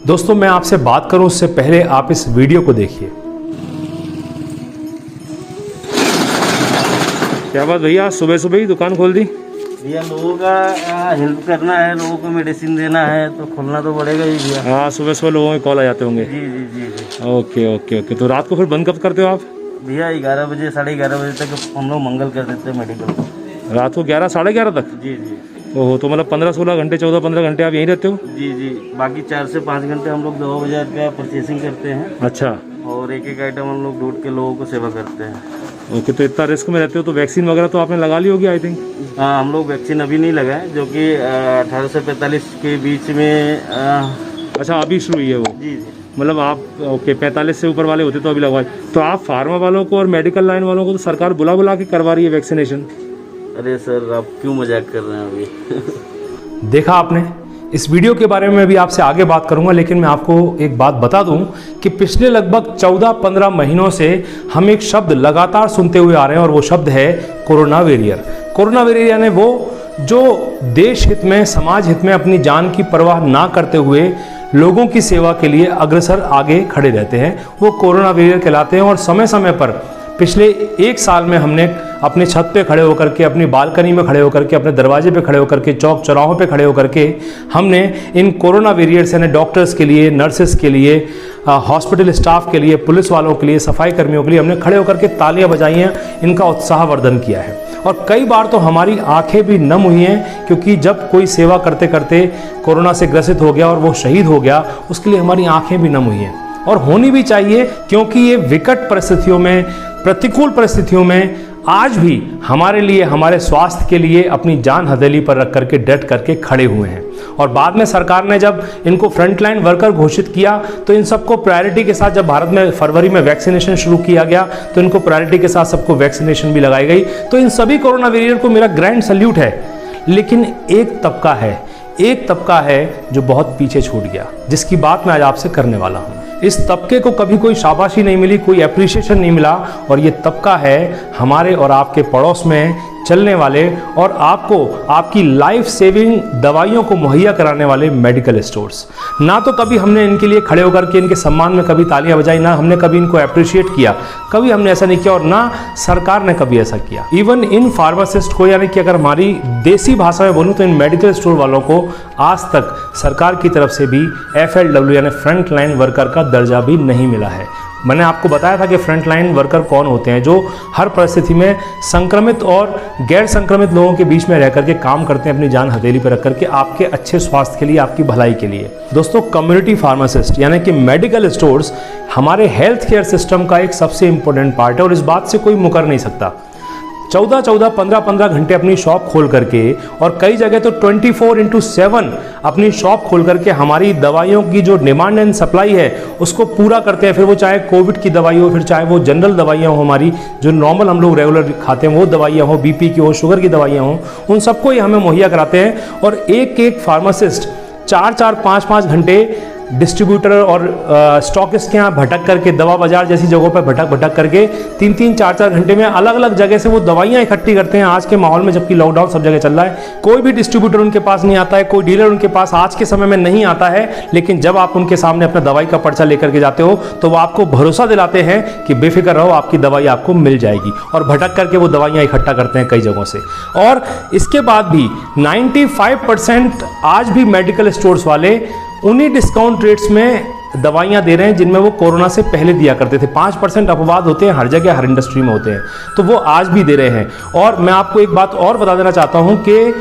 दोस्तों मैं आपसे बात करूं उससे पहले आप इस वीडियो को देखिए। क्या बात भैया, सुबह सुबह ही दुकान खोल दी? भैया लोगों का हेल्प करना है, लोगों को मेडिसिन देना है तो खोलना तो पड़ेगा ही भैया। हाँ, सुबह सुबह लोगों के कॉल आ जाते होंगे। जी जी जी जी। Okay okay okay. तो रात को फिर बंद कब करते हो आप? भैया 11 बजे 11:30 बजे तक हम लोग मंगल कर देते हैं मेडिकल को। रात को 11 साढ़े 11 तक? जी जी। ओहो, तो मतलब 15-16 घंटे 14-15 घंटे आप यहीं रहते हो? जी जी। बाकी 4 से 5 घंटे हम लोग 2 बाजार का परचेसिंग करते हैं। अच्छा। और एक एक आइटम हम लोग ढूंढ के लोगों को सेवा करते हैं। ओके, तो इतना रिस्क में रहते हो तो वैक्सीन वगैरह तो आपने लगा ली होगी आई थिंक? हाँ, हम लोग वैक्सीन अभी नहीं लगाए, जो कि 18 से 45 के बीच में। अच्छा, अभी शुरू हुई है वो? जी जी। मतलब आप ओके 45 से ऊपर वाले होते तो अभी लगवाए। तो आप फार्मा वालों को और मेडिकल लाइन वालों को तो सरकार बुला बुला के करवा रही है वैक्सीनेशन। अरे सर, आप क्यों मजाक कर रहे हैं अभी? देखा आपने, इस वीडियो के बारे में भी आपसे आगे बात करूंगा, लेकिन मैं आपको एक बात बता दूं कि पिछले लगभग 14-15 महीनों से हम एक शब्द लगातार सुनते हुए आ रहे हैं और वो शब्द है कोरोना वेरियर। कोरोना वेरियर यानी वो जो देश हित में, समाज हित में अपनी जान की परवाह ना करते हुए लोगों की सेवा के लिए अग्रसर आगे खड़े रहते हैं, वो कोरोना वेरियर कहलाते हैं। और समय समय पर पिछले 1 साल में हमने अपने छत पे खड़े होकर के, अपनी बालकनी में खड़े होकर के, अपने दरवाजे पे खड़े होकर के, चौक चौराहों पे खड़े होकर के हमने इन कोरोना वेरियर्स यानी डॉक्टर्स के लिए, नर्सेस के लिए, हॉस्पिटल स्टाफ के लिए, पुलिस वालों के लिए, सफाई कर्मियों के लिए हमने खड़े होकर के तालियां बजाई हैं, इनका उत्साहवर्धन किया है। और कई बार तो हमारी आंखें भी नम हुई हैं, क्योंकि जब कोई सेवा करते करते कोरोना से ग्रसित हो गया और वो शहीद हो गया, उसके लिए हमारी आंखें भी नम हुई हैं। और होनी भी चाहिए, क्योंकि ये विकट परिस्थितियों में, प्रतिकूल परिस्थितियों में आज भी हमारे लिए, हमारे स्वास्थ्य के लिए अपनी जान हथेली पर रख करके, डट करके खड़े हुए हैं। और बाद में सरकार ने जब इनको फ्रंटलाइन वर्कर घोषित किया तो इन सबको प्रायोरिटी के साथ, जब भारत में फरवरी में वैक्सीनेशन शुरू किया गया तो इनको प्रायोरिटी के साथ सबको वैक्सीनेशन भी लगाई गई। तो इन सभी कोरोना वॉरियर को मेरा ग्रैंड सल्यूट है। लेकिन एक तबका है जो बहुत पीछे छूट गया, जिसकी बात मैं आज आपसे करने वाला हूँ। इस तबके को कभी कोई शाबाशी नहीं मिली, कोई एप्रिसिएशन नहीं मिला, और ये तबका है हमारे और आपके पड़ोस में चलने वाले और आपको आपकी लाइफ सेविंग दवाइयों को मुहैया कराने वाले मेडिकल स्टोर्स। ना तो कभी हमने इनके लिए खड़े होकर के इनके सम्मान में कभी तालियां बजाई, ना हमने कभी इनको अप्रिशिएट किया, कभी हमने ऐसा नहीं किया, और ना सरकार ने कभी ऐसा किया। इवन इन फार्मासिस्ट को, यानी कि अगर हमारी देसी भाषा में बोलूँ तो इन मेडिकल स्टोर वालों को आज तक सरकार की तरफ से भी FLW यानी फ्रंट लाइन वर्कर का दर्जा भी नहीं मिला है। मैंने आपको बताया था कि फ्रंट लाइन वर्कर कौन होते हैं, जो हर परिस्थिति में संक्रमित और गैर संक्रमित लोगों के बीच में रह करके काम करते हैं, अपनी जान हथेली पर रख करके आपके अच्छे स्वास्थ्य के लिए, आपकी भलाई के लिए। दोस्तों, कम्युनिटी फार्मासिस्ट यानी कि मेडिकल स्टोर्स हमारे हेल्थ केयर सिस्टम का एक सबसे इंपॉर्टेंट पार्ट है और इस बात से कोई मुकर नहीं सकता। 14-14, 15-15 घंटे अपनी शॉप खोल करके, और कई जगह तो 24/7 अपनी शॉप खोल करके हमारी दवाइयों की जो डिमांड एंड सप्लाई है उसको पूरा करते हैं। फिर वो चाहे कोविड की दवाई हो, फिर चाहे वो जनरल दवाइयाँ हो, हमारी जो नॉर्मल हम लोग रेगुलर खाते हैं वो दवाइयाँ हो, BP की हो, शुगर की दवाइयाँ हो, उन सबको ये हमें मुहैया कराते हैं। और एक एक फार्मासिस्ट 4-4, 5-5 घंटे डिस्ट्रीब्यूटर और स्टॉकिस्ट के यहाँ भटक करके, दवा बाजार जैसी जगहों पर भटक करके 3-3, 4-4 घंटे में अलग अलग जगह से वो दवाइयाँ इकट्ठी करते हैं। आज के माहौल में, जबकि लॉकडाउन सब जगह चल रहा है, कोई भी डिस्ट्रीब्यूटर उनके पास नहीं आता है, कोई डीलर उनके पास आज के समय में नहीं आता है। लेकिन जब आप उनके सामने अपना दवाई का पर्चा लेकर के जाते हो तो वो आपको भरोसा दिलाते हैं कि बेफिक्र रहो, आपकी दवाई आपको मिल जाएगी, और भटक करके वो दवाइयाँ इकट्ठा करते हैं कई जगहों से। और इसके बाद भी 95% आज भी मेडिकल स्टोर्स वाले उन्हीं डिस्काउंट रेट्स में दवाइयाँ दे रहे हैं जिनमें वो कोरोना से पहले दिया करते थे। 5% अपवाद होते हैं, हर जगह, हर इंडस्ट्री में होते हैं, तो वो आज भी दे रहे हैं। और मैं आपको एक बात और बता देना चाहता हूँ कि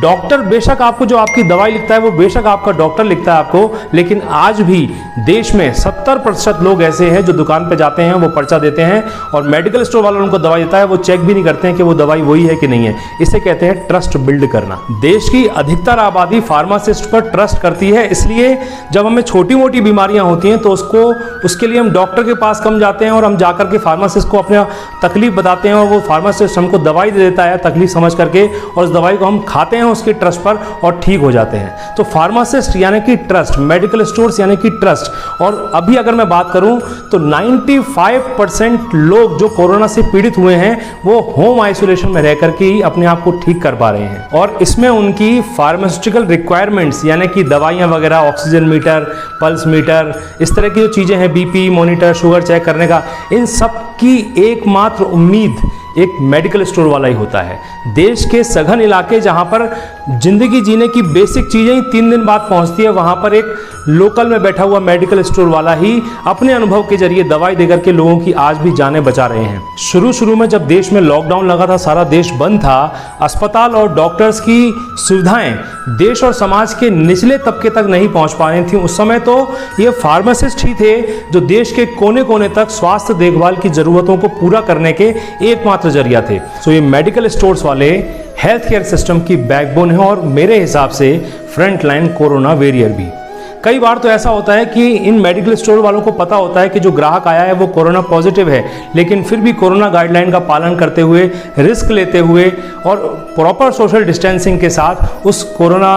डॉक्टर बेशक आपको जो आपकी दवाई लिखता है वो बेशक आपका डॉक्टर लिखता है आपको, लेकिन आज भी देश में 70% लोग ऐसे हैं जो दुकान पे जाते हैं, वो पर्चा देते हैं और मेडिकल स्टोर वाला उनको दवाई देता है, वो चेक भी नहीं करते हैं कि वो दवाई वही है कि नहीं है। इसे कहते हैं ट्रस्ट बिल्ड करना। देश की अधिकतर आबादी फार्मासिस्ट पर ट्रस्ट करती है, इसलिए जब हमें छोटी मोटी बीमारियां होती हैं तो उसके लिए हम डॉक्टर के पास कम जाते हैं और हम जाकर के फार्मासिस्ट को अपना तकलीफ बताते हैं और वो फार्मासिस्ट हमको दवाई दे देता है तकलीफ समझ करके, और उस दवाई को हम खाते आते हैं उसके ट्रस्ट पर और ठीक हो जाते हैं। तो फार्मासिस्ट यानी कि ट्रस्ट, मेडिकल स्टोर्स यानी कि ट्रस्ट। और अभी अगर मैं बात करूं तो 95% लोग जो कोरोना से पीड़ित हुए हैं वो होम आइसोलेशन में रह करके ही अपने आप को ठीक कर पा रहे हैं। और इसमें उनकी फार्मास्यूटिकल रिक्वायरमेंट्स यानी कि दवाइयाँ वगैरह, ऑक्सीजन मीटर, पल्स मीटर, इस तरह की जो चीज़ें हैं, बीपी मॉनिटर, शुगर चेक करने का, इन सब की एकमात्र उम्मीद एक मेडिकल स्टोर वाला ही होता है। देश के सघन इलाके जहां पर जिंदगी जीने की बेसिक चीजें ही 3 दिन बाद पहुंचती है, वहां पर एक लोकल में बैठा हुआ मेडिकल स्टोर वाला ही अपने अनुभव के जरिए दवाई देकर के लोगों की आज भी जानें बचा रहे हैं। शुरू में जब देश में लॉकडाउन लगा था, सारा देश बंद था, अस्पताल और डॉक्टर्स की सुविधाएं देश और समाज के निचले तबके तक नहीं पहुंच पा रही थी। उस समय तो ये फार्मासिस्ट ही थे जो देश के कोने कोने तक स्वास्थ्य देखभाल की जरूरतों को पूरा करने के एकमात्र जरिया थे। तो ये मेडिकल स्टोर्स वाले हेल्थ केयर सिस्टम की बैकबोन है और मेरे हिसाब से फ्रंटलाइन कोरोना वॉरियर भी। कई बार तो ऐसा होता है कि इन मेडिकल स्टोर वालों को पता होता है कि जो ग्राहक आया है वो कोरोना पॉजिटिव है, लेकिन फिर भी कोरोना गाइडलाइन का पालन करते हुए, रिस्क लेते हुए और प्रॉपर सोशल डिस्टेंसिंग के साथ उस कोरोना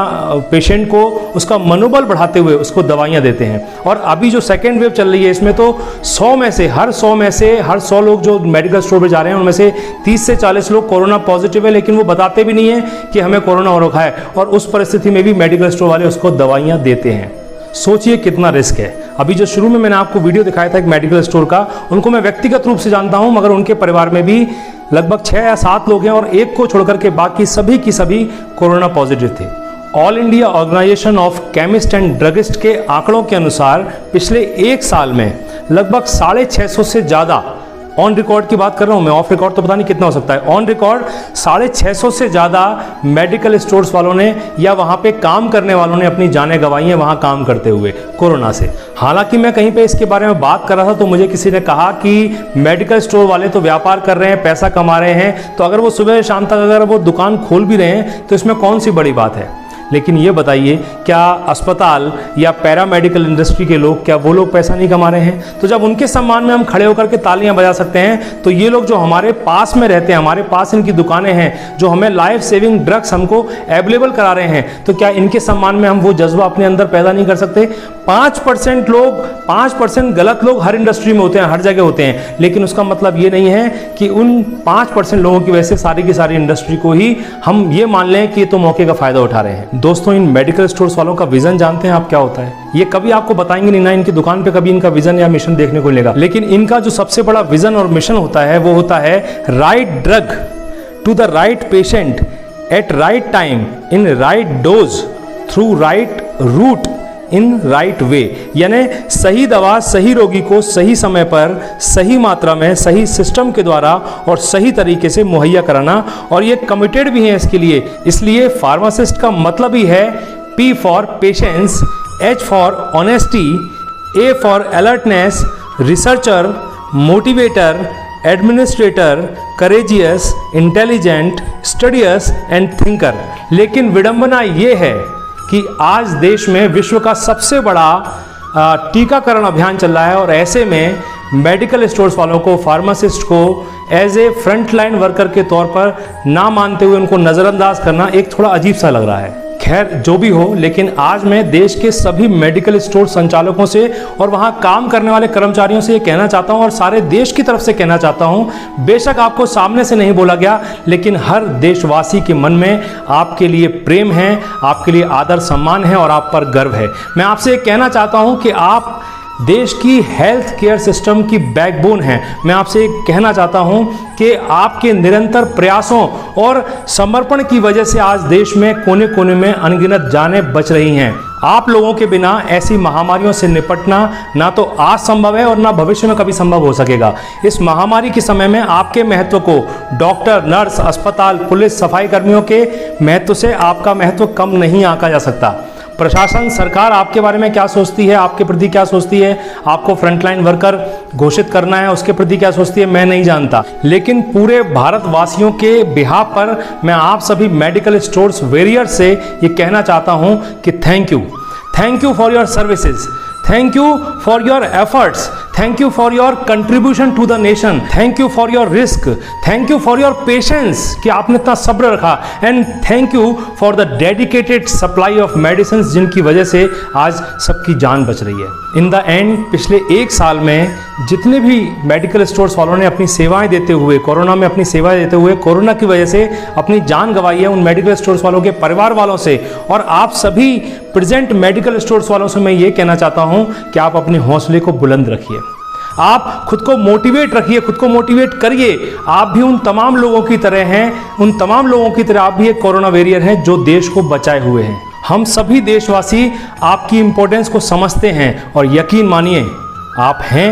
पेशेंट को उसका मनोबल बढ़ाते हुए उसको दवाइयाँ देते हैं। और अभी जो सेकेंड वेव चल रही है इसमें तो 100 में से हर 100 लोग जो मेडिकल स्टोर पर जा रहे हैं उनमें से 30 से 40 लोग कोरोना पॉजिटिव है, लेकिन वो बताते भी नहीं है कि हमें कोरोना हो रखा है। और उस परिस्थिति में भी मेडिकल स्टोर वाले उसको दवाइयाँ देते हैं। सोचिए कितना रिस्क है। अभी जो शुरू में मैंने आपको वीडियो दिखाया था एक मेडिकल स्टोर का, उनको मैं व्यक्तिगत रूप से जानता हूं, मगर उनके परिवार में भी लगभग 6 या 7 लोग हैं और एक को छोड़कर के बाकी सभी की सभी कोरोना पॉजिटिव थे। All India organisation of chemist and druggist के आंकड़ों के अनुसार पिछले 1 साल में लगभग 650 से ज़्यादा, ऑन रिकॉर्ड की बात कर रहा हूं मैं, ऑफ रिकॉर्ड तो पता नहीं कितना हो सकता है, ऑन रिकॉर्ड 650 से ज़्यादा मेडिकल स्टोर्स वालों ने या वहां पे काम करने वालों ने अपनी जानें गंवाई हैं वहां काम करते हुए कोरोना से। हालांकि मैं कहीं पे इसके बारे में बात कर रहा था तो मुझे किसी ने कहा कि मेडिकल स्टोर वाले तो व्यापार कर रहे हैं, पैसा कमा रहे हैं, तो अगर वो सुबह शाम तक अगर वो दुकान खोल भी रहे हैं तो इसमें कौन सी बड़ी बात है। लेकिन ये बताइए, क्या अस्पताल या पैरामेडिकल इंडस्ट्री के लोग, क्या वो लोग पैसा नहीं कमा रहे हैं? तो जब उनके सम्मान में हम खड़े होकर के तालियां बजा सकते हैं, तो ये लोग जो हमारे पास में रहते हैं, हमारे पास इनकी दुकानें हैं, जो हमें लाइफ सेविंग ड्रग्स हमको अवेलेबल करा रहे हैं, तो क्या इनके सम्मान में हम वो जज्बा अपने अंदर पैदा नहीं कर सकते? 5% लोग, 5% गलत लोग हर इंडस्ट्री में होते हैं, हर जगह होते हैं, लेकिन उसका मतलब ये नहीं है कि उन 5% लोगों की वजह से सारी की सारी इंडस्ट्री को ही हम ये मान लें कि ये तो मौके का फायदा उठा रहे हैं। दोस्तों, इन मेडिकल स्टोर्स वालों का विजन जानते हैं आप क्या होता है? ये कभी आपको बताएंगे नहीं, ना इनकी दुकान पे कभी इनका विजन या मिशन देखने को मिलेगा, लेकिन इनका जो सबसे बड़ा विजन और मिशन होता है वो होता है right drug to the right patient at right time in right dose through right route in right way. यानी सही दवा सही रोगी को सही समय पर, सही मात्रा में, सही सिस्टम के द्वारा और सही तरीके से मुहैया कराना, और ये कमिटेड भी हैं इसके लिए। इसलिए फार्मासिस्ट का मतलब ही है P for patience, H for honesty, A for alertness, researcher, motivator, administrator, courageous, intelligent, studious and thinker. लेकिन विडंबना ये है कि आज देश में विश्व का सबसे बड़ा टीकाकरण अभियान चल रहा है, और ऐसे में मेडिकल स्टोर्स वालों को, फार्मासिस्ट को as a front line worker के तौर पर ना मानते हुए उनको नज़रअंदाज करना एक थोड़ा अजीब सा लग रहा है। खैर, जो भी हो, लेकिन आज मैं देश के सभी मेडिकल स्टोर संचालकों से और वहां काम करने वाले कर्मचारियों से ये कहना चाहता हूं, और सारे देश की तरफ से कहना चाहता हूं, बेशक आपको सामने से नहीं बोला गया, लेकिन हर देशवासी के मन में आपके लिए प्रेम है, आपके लिए आदर सम्मान है और आप पर गर्व है। मैं आपसे ये कहना चाहता हूं कि आप देश की हेल्थ केयर सिस्टम की बैकबोन है। मैं आपसे कहना चाहता हूं कि आपके निरंतर प्रयासों और समर्पण की वजह से आज देश में कोने कोने में अनगिनत जानें बच रही हैं। आप लोगों के बिना ऐसी महामारियों से निपटना ना तो आज संभव है और ना भविष्य में कभी संभव हो सकेगा। इस महामारी के समय में आपके महत्व को डॉक्टर, नर्स, अस्पताल, पुलिस, सफाई कर्मियों के महत्व से आपका महत्व कम नहीं आंका जा सकता। प्रशासन, सरकार आपके बारे में क्या सोचती है, आपके प्रति क्या सोचती है, आपको फ्रंटलाइन वर्कर घोषित करना है उसके प्रति क्या सोचती है, मैं नहीं जानता। लेकिन पूरे भारतवासियों के बिहाफ पर मैं आप सभी मेडिकल स्टोर्स वॉरियर्स से ये कहना चाहता हूँ कि thank you for your services, thank you for your efforts, thank you for your contribution to the nation, thank you for your risk, thank you for your patience कि आपने इतना सब्र रखा, and thank you for the dedicated supply of medicine जिनकी वजह से आज सबकी जान बच रही है। इन द एंड पिछले 1 साल में जितने भी मेडिकल स्टोर्स वालों ने अपनी सेवाएं देते हुए, कोरोना में अपनी सेवाएं देते हुए कोरोना की वजह से अपनी जान गंवाई है, उन मेडिकल स्टोर्स वालों के परिवार वालों से और आप सभी प्रेजेंट मेडिकल स्टोर्स वालों से मैं ये कहना चाहता हूं कि आप अपने हौसले को बुलंद रखिए, आप खुद को मोटिवेट रखिए, खुद को मोटिवेट करिए। आप भी उन तमाम लोगों की तरह हैं, उन तमाम लोगों की तरह आप भी एक कोरोना वॉरियर हैं जो देश को बचाए हुए हैं। हम सभी देशवासी आपकी इंपॉर्टेंस को समझते हैं और यकीन मानिए आप हैं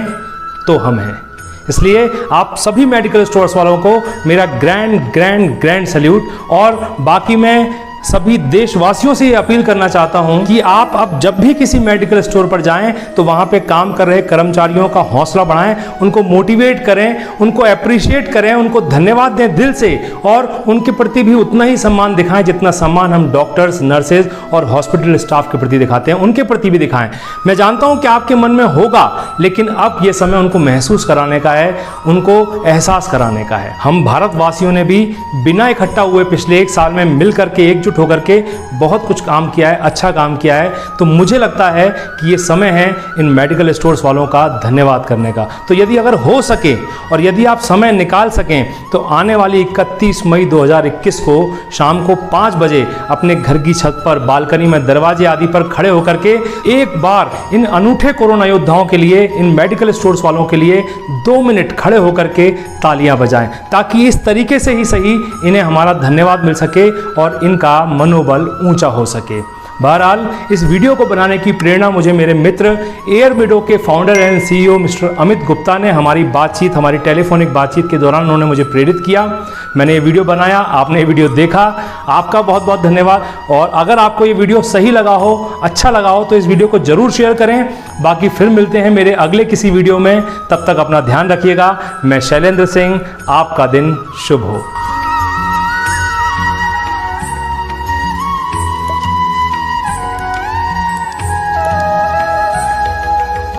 तो हम हैं। इसलिए आप सभी मेडिकल स्टोर्स वालों को मेरा ग्रैंड सैल्यूट। और बाकी मैं सभी देशवासियों से ये अपील करना चाहता हूं कि आप अब जब भी किसी मेडिकल स्टोर पर जाएं तो वहां पे काम कर रहे कर्मचारियों का हौसला बढ़ाएं, उनको मोटिवेट करें, उनको अप्रिशिएट करें, उनको धन्यवाद दें दिल से और उनके प्रति भी उतना ही सम्मान दिखाएं जितना सम्मान हम डॉक्टर्स, नर्सेज और हॉस्पिटल स्टाफ के प्रति दिखाते हैं, उनके प्रति भी दिखाएं। मैं जानता हूं कि आपके मन में होगा, लेकिन अब ये समय उनको महसूस कराने का है, उनको एहसास कराने का है। हम भारतवासियों ने भी बिना इकट्ठा हुए पिछले 1 साल में मिल करके एकजुट होकर के बहुत कुछ काम किया है, अच्छा काम किया है। तो मुझे लगता है कि ये समय है इन मेडिकल स्टोर्स वालों का धन्यवाद करने का। तो यदि अगर हो सके और यदि आप समय निकाल सकें तो आने वाली 31 मई 2021 को शाम को 5 बजे अपने घर की छत पर, बालकनी में, दरवाजे आदि पर खड़े होकर के एक बार इन अनूठे कोरोना योद्धाओं के लिए, इन मेडिकल स्टोर्स वालों के लिए 2 मिनट खड़े होकर के तालियां बजाएं, ताकि इस तरीके से ही सही इन्हें हमारा धन्यवाद मिल सके और इनका मनोबल ऊंचा हो सके। बहरहाल इस वीडियो को बनाने की प्रेरणा मुझे मेरे मित्र एयरमिडो के founder and CEO mister Amit Gupta ने हमारी टेलीफोनिक बातचीत के दौरान उन्होंने मुझे प्रेरित किया। मैंने ये वीडियो बनाया, आपने ये वीडियो देखा, आपका बहुत बहुत धन्यवाद। और अगर आपको ये वीडियो सही लगा हो, अच्छा लगा हो तो इस वीडियो को जरूर शेयर करें। बाकी फिर मिलते हैं मेरे अगले किसी वीडियो में, तब तक अपना ध्यान रखिएगा। मैं शैलेंद्र सिंह, आपका दिन शुभ हो।